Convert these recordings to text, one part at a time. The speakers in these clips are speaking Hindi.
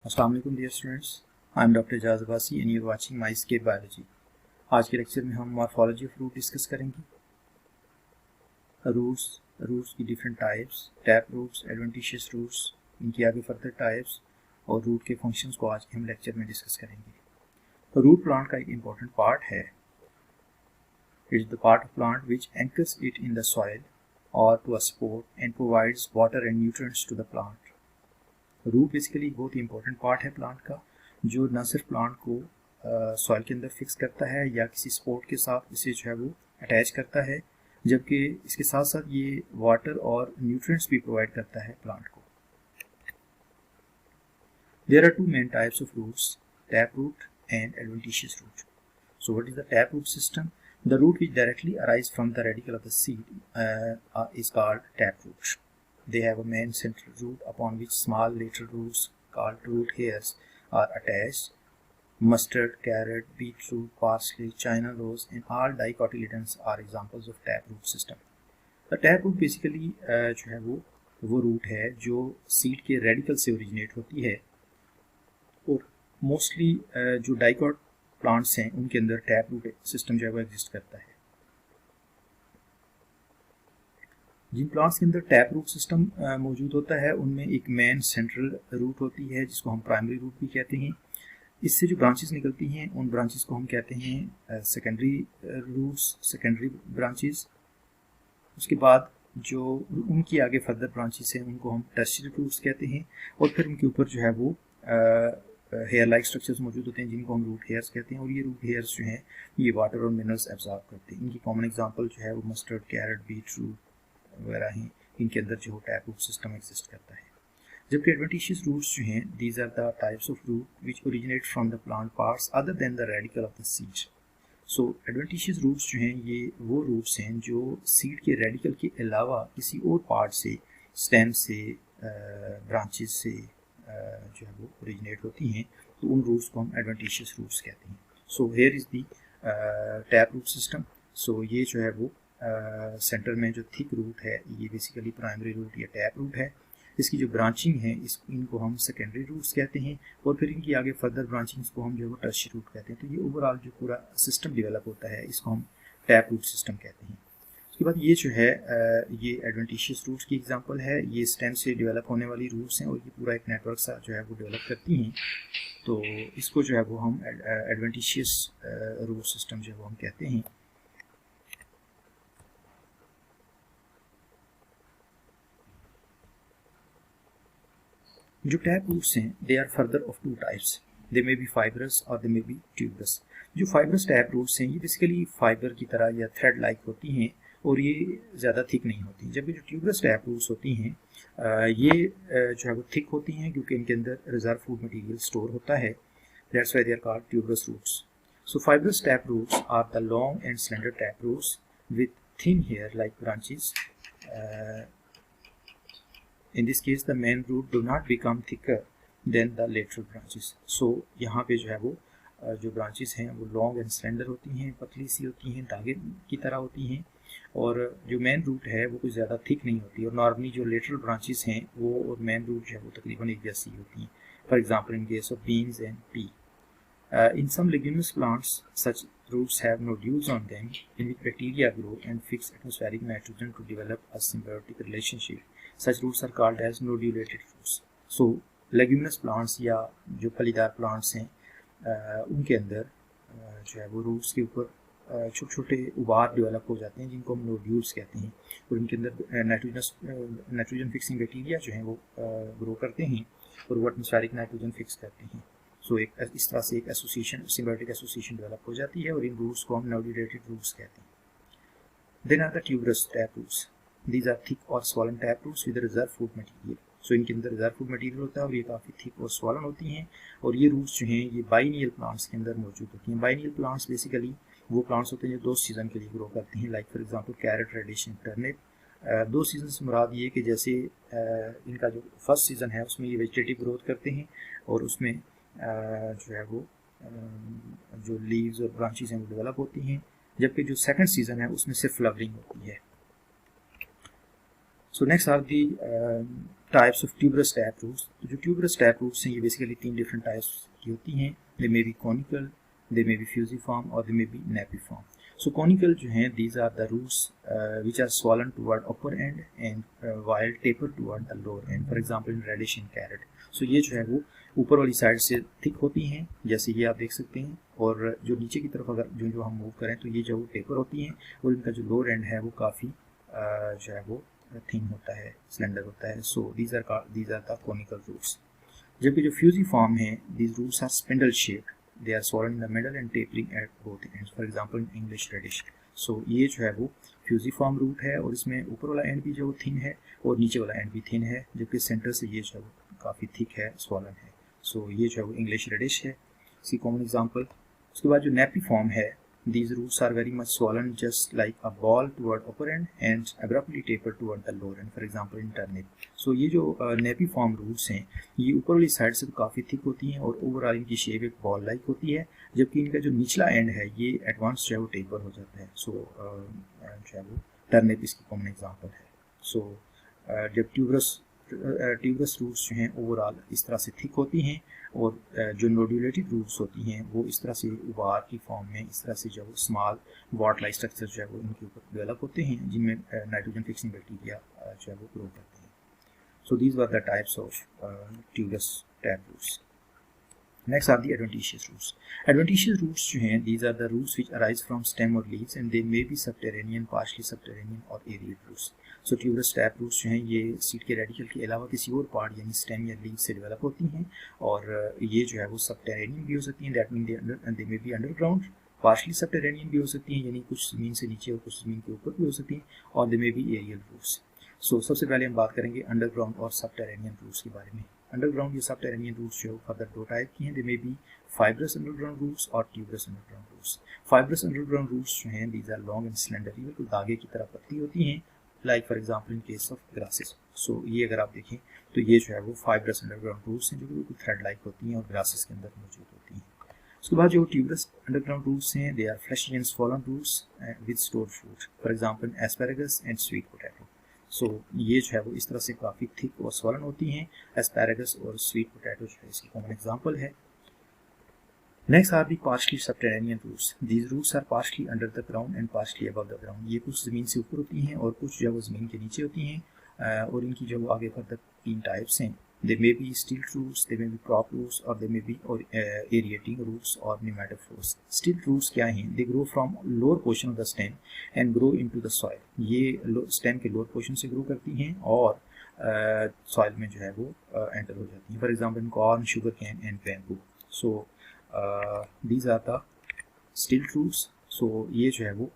अस्सलाम वालेकुम dear students, I am doctor Ejaz Abbasi and you are watching my scape biology. आज के लेक्चर में हम मॉर्फोलॉजी ऑफ रूट डिस्कस करेंगे। रूट्स की different types, tap roots, adventitious roots, इनकी आगे फर्दर टाइप्स और रूट के फंक्शंस को आज के हम लेक्चर में डिस्कस करेंगे। तो रूट प्लांट का एक इम्पॉर्टेंट पार्ट है। It is the part of plant which anchors it in the soil और to a support and provides water and nutrients to the plant. Root basically बहुत ही इंपॉर्टेंट पार्ट है प्लांट का, जो न सिर्फ प्लांट को सॉइल के अंदर फिक्स करता है या किसी सपोर्ट के साथ इसे जो है वो अटैच करता है, जबकि इसके साथ साथ ये वाटर और न्यूट्रिएंट्स भी प्रोवाइड करता है प्लांट को। There are two main types of roots, tap root and adventitious root. So what is the tap root system? The root which directly arise from the radicle of the seed is called taproot. They have a main central root upon which small lateral roots called root hairs are attached. Mustard, carrot, beetroot, parsley, China rose and all dicotyledons are examples of taproot system. The taproot basically जो है वो रूट है जो सीड के रेडिकल से ओरिजिनेट होती है, और मोस्टली जो डाइकॉट प्लांट्स हैं उनके अंदर टैप रूट सिस्टम जो है वो एग्जिस्ट करता है। जिन प्लांट्स के अंदर टैप रूट सिस्टम मौजूद होता है उनमें एक मेन सेंट्रल रूट होती है जिसको हम प्राइमरी रूट भी कहते हैं। इससे जो ब्रांचेस निकलती हैं उन ब्रांचेस को हम कहते हैं सेकेंडरी रूट्स, सेकेंडरी ब्रांचेस। उसके बाद जो उनकी आगे फर्दर ब्रांचेस हैं उनको हम टर्शियरी रूट्स कहते हैं, और फिर उनके ऊपर जो है वो हेयर लाइक स्ट्रक्चर्स मौजूद होते हैं जिनको हम रूट हेयर्स कहते हैं, और ये रूट हेयर्स जो हैं ये वाटर और मिनरल्स एब्जॉर्ब करते हैं। इनकी कॉमन एग्जांपल जो है वो मस्टर्ड, कैरेट, बीटरूट वगैरह हैं, इनके अंदर जो टैप रूट सिस्टम एग्जिस्ट करता है। जबकि एडवेंटिशियस रूट्स जो हैं, these are the types of root which originate from the plant parts other than the radicle of the seed. So adventitious roots जो हैं ये वो रूट्स हैं जो सीड के रेडिकल के अलावा किसी और पार्ट से, स्टेम से, ब्रांचेस से जो है वो ओरिजिनेट होती हैं, तो उन रूट्स को हम एडवेंटिशियस रूट्स कहते हैं। So here is the tap root system. So ये जो है वो सेंटर में जो थिक रूट है ये बेसिकली प्राइमरी रूट या टैप रूट है। इसकी जो ब्रांचिंग है इनको हम सेकेंडरी रूट्स कहते हैं, और फिर इनकी आगे फर्दर ब्रांचिंग्स को हम जो है वो टर्शियरी रूट कहते हैं। तो ये ओवरऑल जो पूरा सिस्टम डेवलप होता है इसको हम टैप रूट सिस्टम कहते हैं। उसके बाद ये जो है ये एडवेंटिशियस रूट्स की एग्जांपल है। ये स्टेम से डेवलप होने वाली रूट्स हैं और ये पूरा एक नेटवर्क सा जो है वो डेवलप करती हैं, तो इसको जो है वो हम एडवेंटिशियस रूट सिस्टम जो है वो हम कहते हैं। जो टैप रूट्स हैं they are further of two types, they may be fibrous और दे मे बी ट्यूबरस। जो फाइबरस टैप रूट्स हैं ये बेसिकली फाइबर की तरह या थ्रेड लाइक होती हैं और ये ज़्यादा थिक नहीं होती, जबकि जो ट्यूबरस टैप रूट्स होती हैं ये जो है वो थिक होती हैं क्योंकि इनके अंदर रिजर्व फूड मटेरियल स्टोर होता है। That's why they are called tuberous roots. So fibrous tap roots are the long and slender tap roots with thin hair like branches. In this case the main root do not become thicker than the lateral branches. So यहाँ पे जो है वो जो ब्रांचेस हैं वो लॉन्ग एंड स्लेंडर होती हैं, पतली सी होती हैं, धागे की तरह होती हैं, और जो मेन रूट है वो कुछ ज़्यादा थिक नहीं होती। और नॉर्मली जो लेटरल ब्रांचेस हैं वो और मेन रूट जो है वो तकरीबन एक जैसी होती हैं। For example in case of beans and P. In some leguminous plants, such roots have nodules on them in which bacteria grow and fix atmospheric nitrogen to develop a symbiotic relationship. Such roots are called as nodulated roots. So, leguminous plants या जो फलीदार प्लांट्स हैं उनके अंदर जो है वो रूट्स के ऊपर छोटे छोटे उबार डेवलप हो जाते हैं जिनको हम नोड्यूल्स कहते हैं, और उनके अंदर नाइट्रोजन फिक्सिंग बैक्टीरिया जो हैं वो ग्रो करते हैं और वो एटमॉस्फेरिक नाइट्रोजन फिक्स करते हैं। सो एक इस तरह से एक एसोसिएशन, सिम्बायोटिक एसोसिएशन डेवलप हो जाती है और इन रूट्स को हम नोडुलेटेड रूट्स कहते हैं। Then are the tuberous tap roots. These are thick or swollen tap roots with reserve food material. So इनके अंदर रिजर्व फूड मटेरियल होता है और ये काफ़ी थिक और स्वॉलन होती हैं, और ये रूट्स जो हैं ये बाइनियल प्लांट्स के अंदर मौजूद होती हैं। बाइनियल प्लांट्स बेसिकली वो प्लांट्स होते हैं जो 2 सीज़न के लिए ग्रो करते हैं, like for example carrot, radish and turnip. 2 season से मुराद ये कि जैसे इनका जो फर्स्ट सीज़न है उसमें ये वेजिटेटिव ग्रोथ करते हैं और उसमें जो है वो जो लीव्स और ब्रांचेस हैं वो डेवलप होती हैं, जबकि जो सेकंड सीज़न है उसमें सिर्फ फ्लावरिंग होती है। So next are the types of tuberous tap roots. तो जो ट्यूबरस टैप रूट्स हैं ये बेसिकली 3 डिफरेंट टाइप्स की होती हैं। They may be conical, they may be fusiform और they may be napiform. So conical जो हैं these are the roots which are swollen toward upper end and while taper toward the lower end, for example in radish and carrot. So ये जो है वो ऊपर वाली साइड से थिक होती हैं, जैसे ये आप देख सकते हैं, और जो नीचे की तरफ अगर जो हम मूव करें तो ये जो टेपर होती हैं, और इनका जो लोअर एंड है वो काफ़ी जो है वो थिन होता है, स्लेंडर होता है। So these are the conical roots. जबकि जो फ्यूजिफॉर्म है, these roots are spindle shape, they are swollen in the middle and tapering at both ends, for example in English radish. So ये जो है वो फ्यूजिफॉर्म रूट है, और इसमें ऊपर वाला एंड भी जो वो थिन है और नीचे वाला एंड भी थिन है, जबकि सेंटर से ये जो है वो काफ़ी थिक है, स्वॉलन है। सो ये जो है वो इंग्लिश रेडिश है, इसकी कॉमन एग्जांपल। उसके बाद जो नेपिफॉर्म है, these roots are very much swollen just like a ball toward upper end and abruptly taper toward the lower end, for example in turnip। so ये जो नेपिफॉर्म रूट्स हैं ये ऊपर वाली साइड से तो काफ़ी थिक होती हैं और ओवरऑल इनकी शेप एक बॉल लाइक होती है, जबकि इनका जो निचला एंड है ये एडवांस जो है वो टेपर हो जाता है। सो जो है वो टर्निप इसकी कॉमन एग्जांपल है। सो जब ट्यूबरस रूट्स जो हैं ओवरऑल इस तरह से थिक होती हैं, और जो नोड्यूलेटेड रूट्स होती हैं वो इस तरह से उबार की फॉर्म में इस तरह से जो स्मॉल वॉट लाइक स्ट्रक्चर जो है वो इनके ऊपर डेवलप होते हैं, जिनमें नाइट्रोजन फिक्सिंग बैक्टीरिया जो है वो ग्रो करते हैं। So these were the types of tuberous tap roots. Next are the adventitious roots. Adventitious roots जो हैं these are the roots which arise from stem और leaves and they may be subterranean, partially subterranean और aerial roots. So tuberous tap roots जो हैं ये सीड के रेडिकल के अलावा किसी और पार्ट यानी स्टेम या लीव से डेवलप होती हैं, और ये जो है वो सबटेरेनियन भी हो सकती हैं, that mean they may B underground, partially subterranean भी हो सकती हैं यानी कुछ ज़मीन से नीचे और कुछ ज़मीन के ऊपर भी हो सकती हैं, और they may B aerial roots. सो सबसे पहले हम बात करेंगे अंडरग्राउंड और सबटेरेनियन रूट्स के बारे में। अंडरग्राउंड या सबटेरेनियन रूट्स जो फर्दर दो टाइप की हैं, they may be fibrous underground roots और tuberous underground roots. Fibrous underground roots जो हैं these are long and slender, ये बिल्कुल धागे की तरह पतली होती हैं, like for example in case of grasses. So ये अगर आप देखें तो ये जो है वो फाइब्रस अंडरग्राउंड रूट्स हैं जो बिल्कुल थ्रेड लाइक होती हैं और ग्रासेस के अंदर मौजूद होती हैं। उसके बाद जो ट्यूबरस अंडरग्राउंड रूट्स हैं they are fleshy and swollen roots with stored fruit, for example asparagus and sweet potato. So ये जो है वो इस तरह से काफ़ी थिक और स्वॉलन होती हैं, एस्पैरागस और स्वीट पोटैटो जो है इसकी कॉमन एग्जांपल है। Next are the partially subterranean roots. These roots are partially under the ground and partially above the ground. ये कुछ ज़मीन से ऊपर होती हैं और कुछ जो है वो ज़मीन के नीचे होती हैं, और इनकी जो आगे फर्दर 3 टाइप्स हैं। They may be stilt roots, they may be prop roots, or they may be aerating roots or pneumatophores. Stilt roots क्या हैं? They grow from lower portion of the stem and grow into the soil. ये stem के lower portion से grow करती हैं और soil में जो है वो enter हो जाती हैं। For example, in corn, sugarcane and bamboo. So these are the stilt roots। so ये जो है वो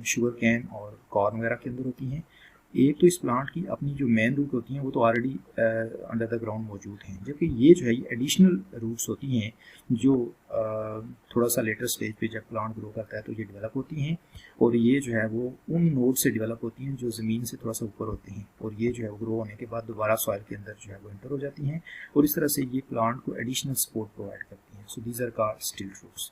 शुगर कैन और कॉर्न वगैरह के अंदर होती हैं। एक तो इस प्लांट की अपनी जो मेन रूट होती हैं वो तो ऑलरेडी अंडर द ग्राउंड मौजूद हैं, जबकि ये जो है ये एडिशनल रूट्स होती हैं जो थोड़ा सा लेटर स्टेज पे जब प्लांट ग्रो करता है तो ये डेवलप होती हैं, और ये जो है वो उन नोड से डेवलप होती हैं जो ज़मीन से थोड़ा सा ऊपर होती हैं, और ये जो है वो ग्रो होने के बाद दोबारा सॉइल के अंदर जो है वो एंटर हो जाती हैं, और इस तरह से ये प्लांट को एडिशनल सपोर्ट प्रोवाइड करती हैं। So these are called stilt roots.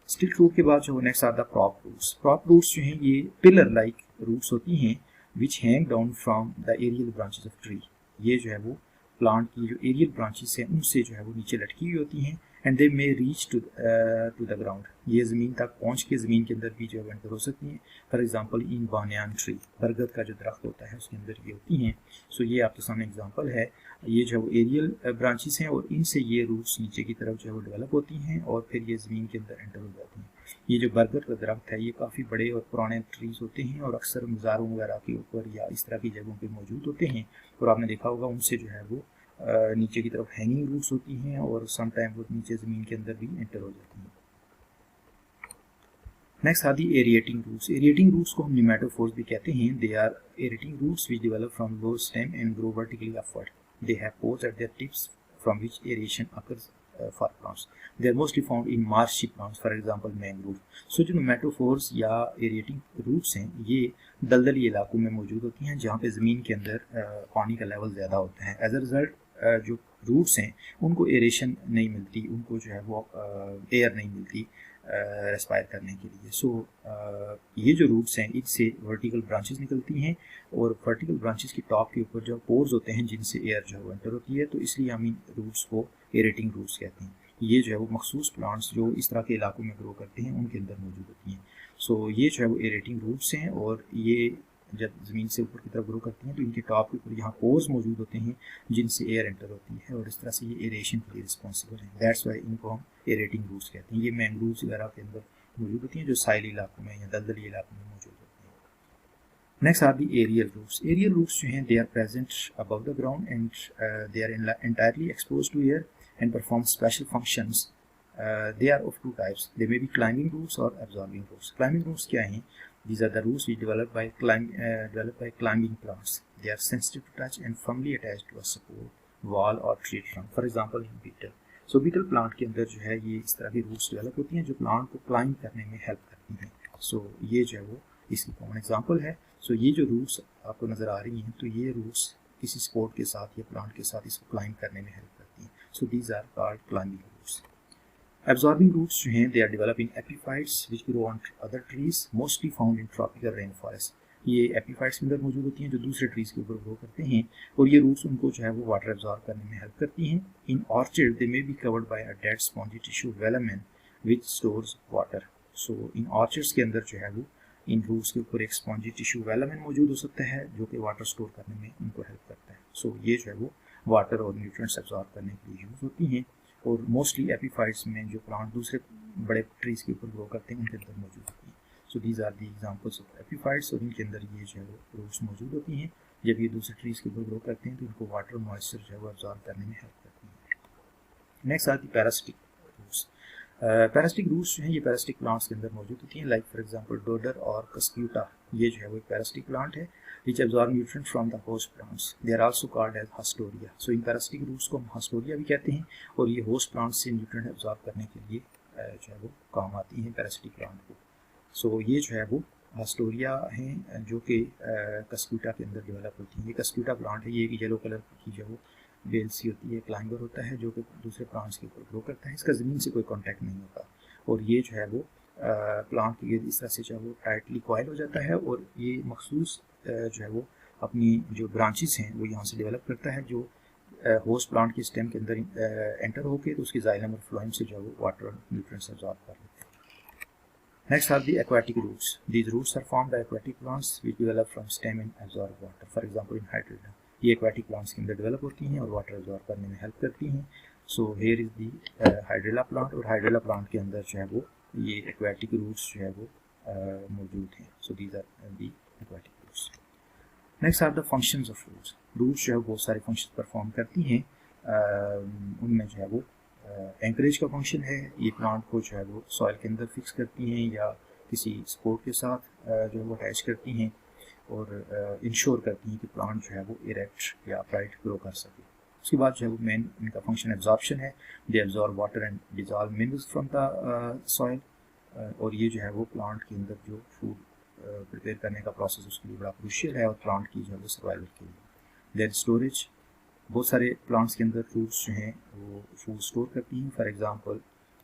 Stilt root के बाद जो नेक्स्ट आता है प्रॉप रूट्स। प्रॉप रूट्स जो हैं ये पिलर लाइक रूट्स होती हैं which hang down from the aerial branches of tree. ये जो है वो प्लांट की जो एरियल ब्रांचेस हैं उनसे जो है वो नीचे लटकी हुई होती हैं, and they may reach to the ground. ये ज़मीन तक पहुँच के ज़मीन के अंदर भी जो है एंटर हो सकती हैं। For example in Baniyan tree, बरगद का जो दरख्त होता है उसके अंदर ये होती हैं। सो ये आपके सामने एग्जांपल है। ये जो है वो एरियल ब्रांचेस हैं और इनसे ये रूट्स नीचे की तरफ जो है वो डेवलप होती हैं और फिर ये ज़मीन के अंदर एंटर हो जाती हैं। ये जो बरगद का दरख्त है ये काफ़ी बड़े और पुराने ट्रीज होते हैं और अक्सर मज़ारों वगैरह के ऊपर या इस तरह की जगहों पे मौजूद होते हैं, और आपने देखा होगा उनसे जो है वो नीचे की तरफ हैंगिंग रूट्स होती हैं और सम टाइम वो नीचे ज़मीन के अंदर भी एंटर हो जाती हैं। नेक्स्ट आती है एरिएटिंग रूट्स। एरिएटिंग रूट्स को हम न्यूमेटोफोर्स भी कहते हैं। They are aerating roots which develop from low stem and grow vertically upward. They have pores at their tips from which aeration occurs for plants. They are mostly found in marshy plants, for example mangrove. So जो न्यूमेटोफोर्स या एरिएटिंग रूट्स हैं ये दलदली इलाकों में मौजूद होती हैं जहाँ पे ज़मीन के अंदर पानी का लेवल ज़्यादा होता है। एज अ रिज़ल्ट जो रूट्स हैं उनको एरेशन नहीं मिलती, उनको जो है वो एयर नहीं मिलती, रेस्पायर करने के लिए। सो ये जो रूट्स हैं इससे वर्टिकल ब्रांचेस निकलती हैं और वर्टिकल ब्रांचेस की टॉप के ऊपर जो पोर्स होते हैं जिनसे एयर जो है वो एंटर होती है, तो इसलिए हम इन रूट्स को एरेटिंग रूट्स कहते हैं। ये जो है वो मखसूस प्लांट्स जो इस तरह के इलाकों में ग्रो करते हैं उनके अंदर मौजूद होती हैं। सो ये जो है वो एरेटिंग रूट्स हैं और ये जब ज़मीन से ऊपर की तरफ ग्रो करती हैं तो इनके टॉप के ऊपर यहाँ पोर्स मौजूद होते हैं जिनसे एयर एंटर होती है और इस तरह से ये एरेशन के लिए रिस्पॉन्सिबल है। दैट्स वाई इनको हम एरेटिंग रूट्स कहते हैं। ये मैंग्रोव्स वगैरह के अंदर मौजूद होती हैं जो साइली इलाकों में या दलदली इलाकों में मौजूद होती हैं। Next are the aerial roots. Aerial roots जो हैं they are present above the ground and they are entirely exposed to air and perform special functions. They are of two types. They may be climbing roots or absorbing roots. Climbing roots क्या हैं? These are the roots which developed by climbing plants. They are sensitive to touch and firmly attached to a support, wall or tree trunk. For example, in beetle. So beetle plant के अंदर जो है ये इस तरह की roots develop होती हैं जो plant को climb करने में help करती हैं। So ये जो है वो इसकी common example है। So ये जो roots आपको नज़र आ रही हैं तो ये roots किसी support के साथ या plant के साथ इसको climb करने में help करती हैं। So these are called climbing roots. Absorbing roots जो हैं they are developed in epiphytes which grow on other trees mostly found in tropical rainforest. ये epiphytes के अंदर मौजूद होती हैं जो दूसरे ट्रीज के ऊपर ग्रो करते हैं और ये रूट्स उनको जो है वो वाटर एब्जॉर्ब करने में हेल्प करती हैं। In orchid they may be covered by a dead spongy tissue velamen which stores water. So in orchids के अंदर जो है वो इन रूट्स के ऊपर एक स्पॉन्जी टिश्यू वेलामेन मौजूद हो सकता है जो कि वाटर स्टोर करने में उनको हेल्प करता है। सो ये जो है वो वाटर और न्यूट्रिएंट्स एब्जॉर्ब करने के लिए यूज़ होती हैं और मोस्टली एपीफाइट्स में जो प्लांट दूसरे बड़े ट्रीज के ऊपर ग्रो करते हैं उनके अंदर मौजूद होती हैं। So these are the examples of epiphytes और इनके अंदर ये जो है वो रूट्स मौजूद होती हैं। जब ये दूसरे ट्रीज के ऊपर ग्रो करते हैं तो इनको वाटर मॉइस्चर जो है वो एब्जॉर्ब करने में हेल्प करती हैं। नेक्स्ट आती पैरासिटिक रूट्स। पैरासिटिक रूट्स जो हैं ये पैरासिटिक प्लांट्स के अंदर मौजूद होती हैं लाइक फॉर एग्जांपल डोडर और कस्क्यूटा। ये जो है वो एक पैरासिटिक प्लांट है which absorb nutrients from the host plants. They are also called as hostoria. So in parasitic roots को हम hostoria भी कहते हैं और ये host plants से nutrient absorb करने के लिए जो है वो काम आती हैं parasitic plant को। So ये जो है वो hostoria हैं जो कि कस्क्यूटा के अंदर डेवलप होती हैं। ये कस्क्यूटा प्लांट है, ये एक येलो कलर की जो बेल सी होती है, क्लाइंबर होता है जो कि दूसरे प्लांट्स के ऊपर ग्रो करता है। इसका ज़मीन से कोई कॉन्टैक्ट नहीं होता और ये जो है वो प्लांट के इस तरह से जो है वो टाइटली कॉइल हो जाता है और ये मखसूस जो है वो अपनी जो ब्रांचेस हैं वो यहाँ से डेवलप करता है जो होस्ट प्लांट के स्टेम के अंदर एंटर होके तो उसकी जाइलम और फ्लोएम से जो है वो वाटर और न्यूट्रिएंट्स एब्जॉर्ब कर लेते हैं। Next are the aquatic roots. These roots are formed by aquatic plants which develop from stem and absorb water. For example in hydrilla, ये एक्वाटिक प्लांट्स के अंदर डेवलप होती हैं और वाटर एब्जॉर्ब करने में हेल्प करती हैं। So here is the hydrilla plant और हाइड्रेला प्लांट के अंदर जो है वो ये एक्वाटिक रूट्स जो है वो मौजूद हैं। So these are the aquatic roots. Next are the functions of roots. Roots जो है बहुत सारे फंक्शन परफॉर्म करती हैं। उनमें जो है वो एंकरेज का फंक्शन है, ये प्लांट को जो है वो सॉइल के अंदर फिक्स करती हैं या किसी सपोर्ट के साथ जो है वो अटैच करती हैं और इंश्योर करती हैं कि प्लांट जो है वो इरेक्ट या अपराइट ग्रो कर सके। उसके बाद जो है वो मेन इनका फंक्शन एब्जॉर्प्शन है। They absorb water and dissolve minerals from the soil और ये जो है वो प्लांट के अंदर जो फूड प्रिपेयर करने का प्रोसेस उसके लिए बड़ा क्रूशियल है और प्लांट की जो है वो सर्वाइवल के लिए। देयर स्टोरेज, बहुत सारे प्लांट्स के अंदर फ्रूट्स जो हैं वो फूड स्टोर करती हैं। फॉर एग्जांपल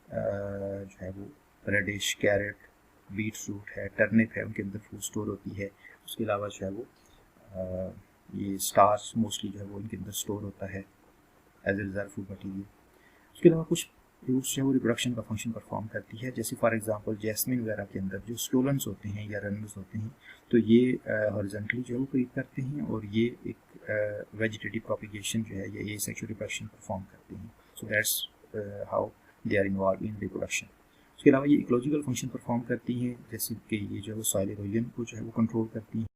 जो है वो रेडिश, कैरेट, बीट फ्रूट है, टर्निप है, उनके अंदर फूड स्टोर होती है। उसके अलावा जो है वो ये स्टार्च मोस्टली जो है वो इनके अंदर स्टोर होता है as a reserve food material. उसके अलावा कुछ रूट्स जो है वो रिप्रोडक्शन का फंक्शन परफॉर्म करती है, जैसे फॉर एग्जांपल जैस्मिन वगैरह के अंदर जो स्टोलन्स होते हैं या रनर्स होते हैं तो ये हॉरिजॉन्टली जो है वो क्रीप करते हैं और ये एक वेजिटेटिव प्रोपिगेशन जो है या ये सेक्सुअल रिप्रोडक्शन परफॉर्म करते हैं। So that's how they are involve in reproduction. उसके अलावा ये इकोलॉजिकल फंक्शन परफॉर्म करती हैं जैसे कि ये जो है वो सॉइल इरोजन को जो है वो कंट्रोल करती हैं।